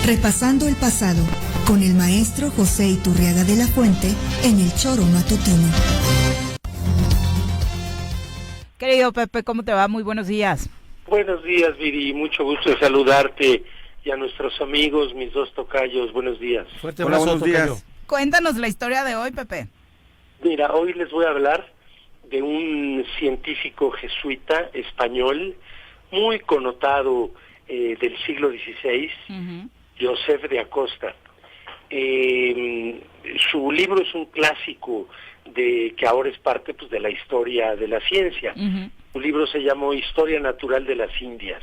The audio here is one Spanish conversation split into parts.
Repasando el pasado, con el maestro José Iturriaga de la Fuente en el Choro Matutino. Querido Pepe, ¿cómo te va? Muy buenos días. Buenos días, Viri, mucho gusto de saludarte y a nuestros amigos, mis dos tocayos, buenos días. Fuerte abrazo, buenos días. Cuéntanos la historia de hoy, Pepe. Mira, hoy les voy a hablar de un científico jesuita español muy connotado del siglo XVI, Josep de Acosta. Su libro es un clásico que ahora es parte pues de la historia de la ciencia. Su libro se llamó Historia Natural de las Indias.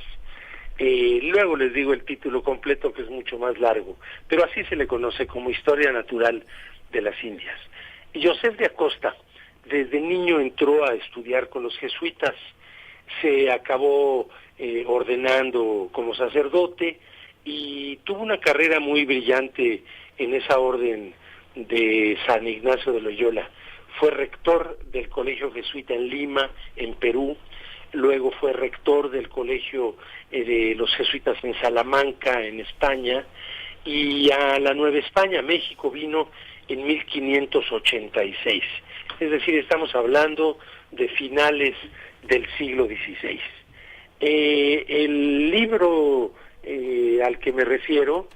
Luego les digo el título completo, que es mucho más largo, pero así se le conoce como Historia Natural de las Indias. Y Josep de Acosta desde niño entró a estudiar con los jesuitas, se acabó ordenando como sacerdote y tuvo una carrera muy brillante en esa orden de San Ignacio de Loyola. Fue rector del Colegio Jesuita en Lima, en Perú, luego fue rector del Colegio de los Jesuitas en Salamanca, en España, y a la Nueva España, México, vino en 1586. Es decir, estamos hablando de finales del siglo XVI. El libro al que me refiero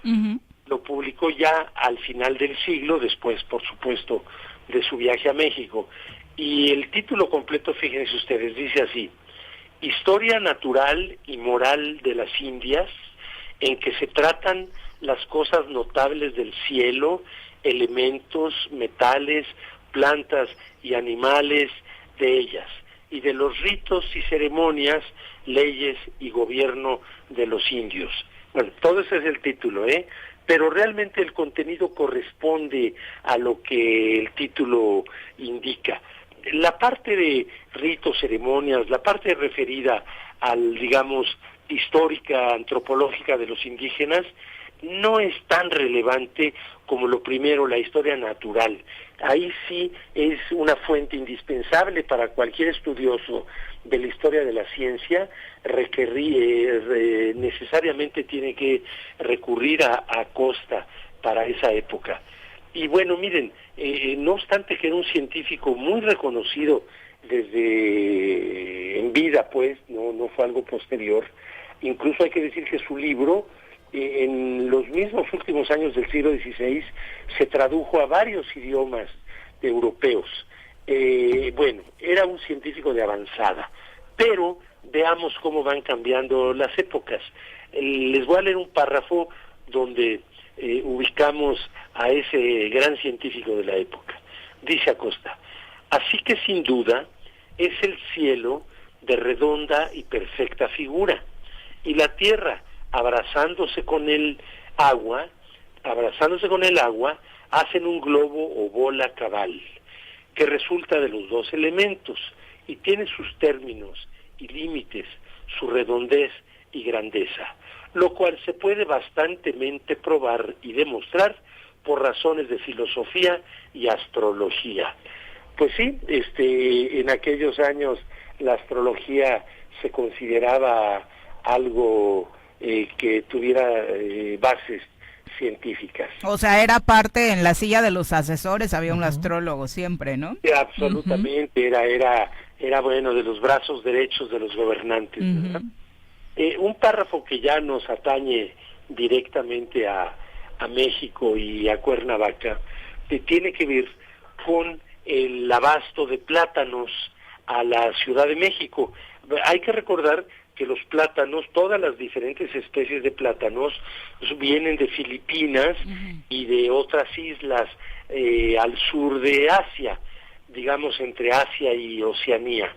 lo publicó ya al final del siglo, después, por supuesto, de su viaje a México. Y el título completo, fíjense ustedes, dice así: Historia natural y moral de las Indias, en que se tratan las cosas notables del cielo, elementos, metales, plantas y animales de ellas, y de los ritos y ceremonias, leyes y gobierno de los indios. Bueno, todo ese es el título, pero realmente el contenido corresponde a lo que el título indica. La parte de ritos, ceremonias, la parte referida al, digamos, histórica, antropológica de los indígenas, no es tan relevante como lo primero, la historia natural. Ahí sí es una fuente indispensable para cualquier estudioso de la historia de la ciencia, necesariamente tiene que recurrir a Acosta para esa época. Y bueno, miren, no obstante que era un científico muy reconocido desde en vida, pues, no fue algo posterior. Incluso hay que decir que su libro, en los mismos últimos años del siglo XVI, se tradujo a varios idiomas europeos. Bueno, era un científico de avanzada, pero veamos cómo van cambiando las épocas. Les voy a leer un párrafo donde ubicamos a ese gran científico de la época. Dice Acosta: así que sin duda es el cielo de redonda y perfecta figura, y la tierra abrazándose con el agua, hacen un globo o bola cabal, que resulta de los dos elementos, y tiene sus términos y límites, su redondez y grandeza, lo cual se puede bastantemente probar y demostrar por razones de filosofía y astrología. Pues sí, en aquellos años la astrología se consideraba algo que tuviera bases científicas. O sea, era parte, en la silla de los asesores había un astrólogo siempre, ¿no? Sí, absolutamente, era bueno, de los brazos derechos de los gobernantes, ¿verdad? Un párrafo que ya nos atañe directamente a México y a Cuernavaca, tiene que ver con el abasto de plátanos a la Ciudad de México. Hay que recordar que los plátanos, todas las diferentes especies de plátanos, vienen de Filipinas y de otras islas al sur de Asia, digamos entre Asia y Oceanía.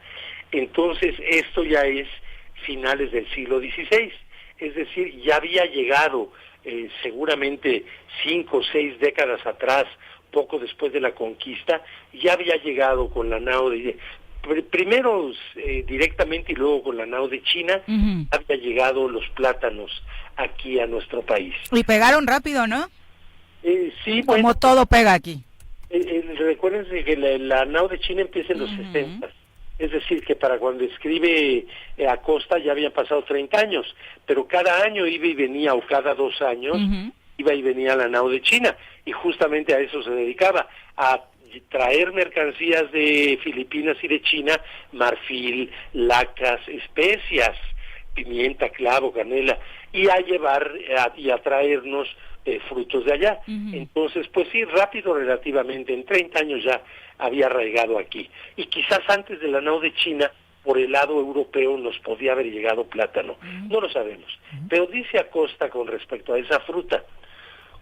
Entonces esto ya es finales del siglo XVI, es decir, ya había llegado seguramente 5 o 6 décadas atrás, poco después de la conquista, ya había llegado con la nao primero directamente y luego con la nao de China, había llegado los plátanos aquí a nuestro país. Y pegaron rápido, ¿no? Sí, como bueno, todo pega aquí. Recuérdense que la nao de China empieza en los 60, es decir, que para cuando escribe Acosta ya habían pasado 30 años, pero cada año iba y venía, o cada 2 años, iba y venía la nao de China, y justamente a eso se dedicaba, a traer mercancías de Filipinas y de China, marfil, lacas, especias, pimienta, clavo, canela, y a llevar y a traernos frutos de allá. Entonces, pues sí, rápido relativamente, en 30 años ya había arraigado aquí. Y quizás antes de la nao de China, por el lado europeo nos podía haber llegado plátano. No lo sabemos. Pero dice Acosta con respecto a esa fruta,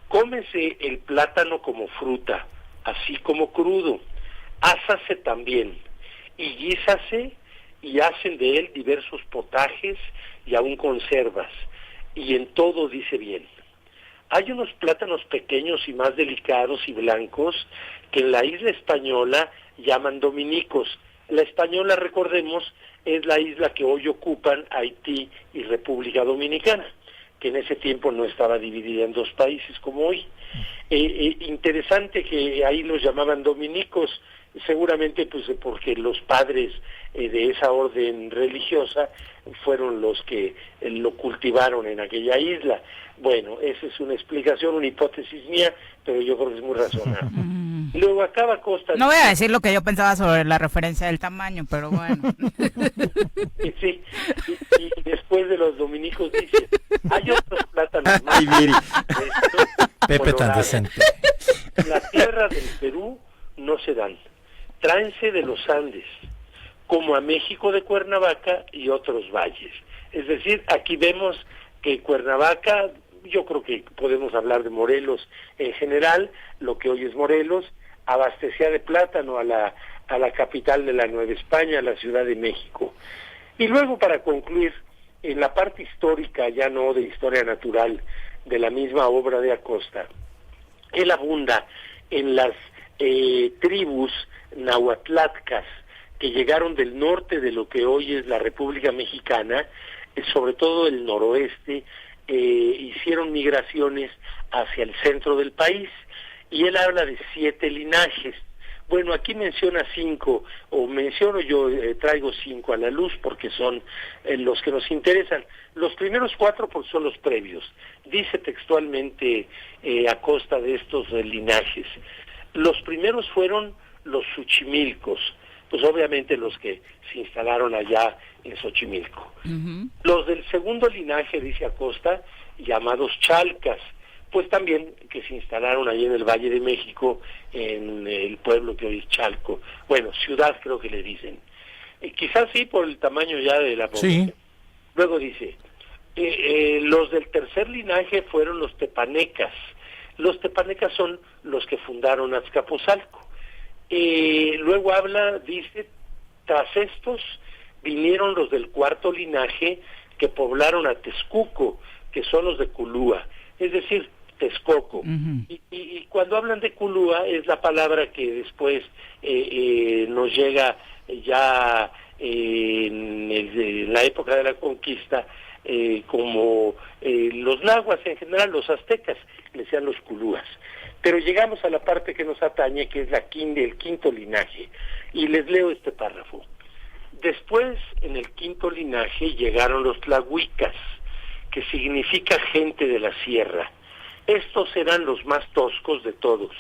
cómese el plátano como fruta, así como crudo, ásase también, y guísase, y hacen de él diversos potajes y aún conservas, y en todo dice bien. Hay unos plátanos pequeños y más delicados y blancos que en la isla española llaman dominicos. La española, recordemos, es la isla que hoy ocupan Haití y República Dominicana, que en ese tiempo no estaba dividida en dos países como hoy. Interesante que ahí los llamaban dominicos, seguramente pues porque los padres de esa orden religiosa fueron los que lo cultivaron en aquella isla. Bueno, esa es una explicación, una hipótesis mía, pero yo creo que es muy razonable. Luego acaba Costa. No voy a decir lo que yo pensaba sobre la referencia del tamaño, pero bueno. Sí, y después de los dominicos dice, hay otros plátanos más. Ay, Viri. Pepe tan decente. En la tierra del Perú no se dan. Tráense de los Andes, como a México de Cuernavaca y otros valles. Es decir, aquí vemos que Cuernavaca, yo creo que podemos hablar de Morelos en general, lo que hoy es Morelos, abastecía de plátano a la capital de la Nueva España, a la Ciudad de México. Y luego, para concluir, en la parte histórica, ya no de historia natural, de la misma obra de Acosta, él abunda en las tribus nahuatlatcas que llegaron del norte de lo que hoy es la República Mexicana, sobre todo el noroeste, hicieron migraciones hacia el centro del país, y él habla de 7 linajes. Bueno, aquí menciona 5, o menciono yo, traigo 5 a la luz porque son los que nos interesan. Los primeros 4 pues, son los previos. Dice textualmente Acosta de estos linajes. Los primeros fueron los Xochimilcos, pues obviamente los que se instalaron allá en Xochimilco. Los del segundo linaje, dice Acosta, llamados Chalcas, pues también que se instalaron allí en el Valle de México, en el pueblo que hoy es Chalco. Bueno, ciudad creo que le dicen. Quizás sí por el tamaño ya de la población. Sí. Luego dice, los del tercer linaje fueron los tepanecas. Los tepanecas son los que fundaron Azcapotzalco. Luego habla, dice, tras estos vinieron los del cuarto linaje que poblaron a Texcuco, que son los de Culúa, es decir, Texcoco. Y cuando hablan de Culúa es la palabra que después nos llega ya en la época de la conquista, como los nahuas en general, los aztecas, le decían los culúas. Pero llegamos a la parte que nos atañe, que es el quinto linaje, y les leo este párrafo. Después, en el quinto linaje, llegaron los tlahuicas, que significa gente de la sierra. Estos eran los más toscos de todos,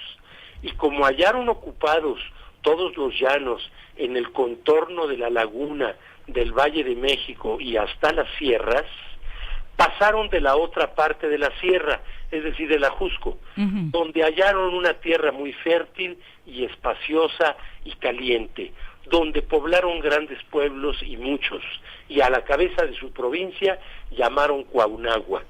y como hallaron ocupados todos los llanos en el contorno de la laguna del Valle de México y hasta las sierras, pasaron de la otra parte de la sierra, es decir, de la Jusco, donde hallaron una tierra muy fértil y espaciosa y caliente, donde poblaron grandes pueblos y muchos, y a la cabeza de su provincia llamaron Cuauhnáhuac,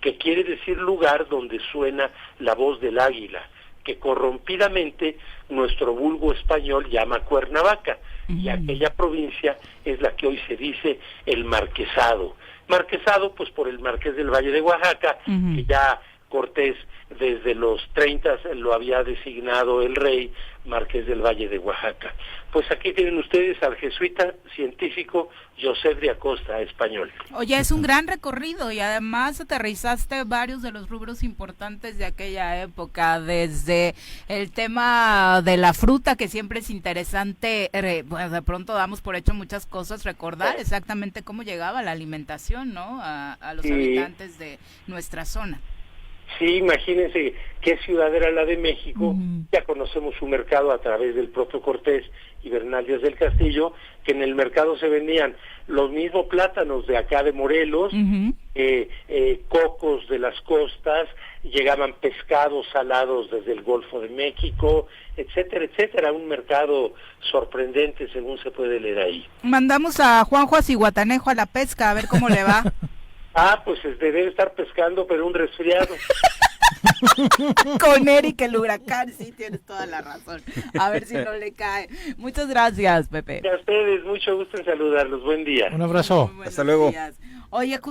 que quiere decir lugar donde suena la voz del águila, que corrompidamente nuestro vulgo español llama Cuernavaca, y aquella provincia es la que hoy se dice el Marquesado. Marquesado, pues por el Marqués del Valle de Oaxaca, que ya Cortés desde los 30 lo había designado el rey Marqués del Valle de Oaxaca. Pues aquí tienen ustedes al jesuita científico Joseph de Acosta, español. Oye, es un gran recorrido y además aterrizaste varios de los rubros importantes de aquella época, desde el tema de la fruta, que siempre es interesante, bueno, de pronto damos por hecho muchas cosas, recordar exactamente cómo llegaba la alimentación, ¿no?, a los habitantes de nuestra zona. Sí, imagínense qué ciudad era la de México. Ya conocemos su mercado a través del propio Cortés y Bernal Díaz del Castillo, que en el mercado se vendían los mismos plátanos de acá de Morelos, cocos de las costas, llegaban pescados salados desde el Golfo de México, etcétera, etcétera. Un mercado sorprendente, según se puede leer ahí. Mandamos a Juanjo Ciguatanejo a la pesca, a ver cómo le va. Pues debe estar pescando, pero un resfriado. Con Eric el huracán, sí, tienes toda la razón. A ver si no le cae. Muchas gracias, Pepe. A ustedes, mucho gusto en saludarlos. Buen día. Un abrazo. Hasta luego. Oye,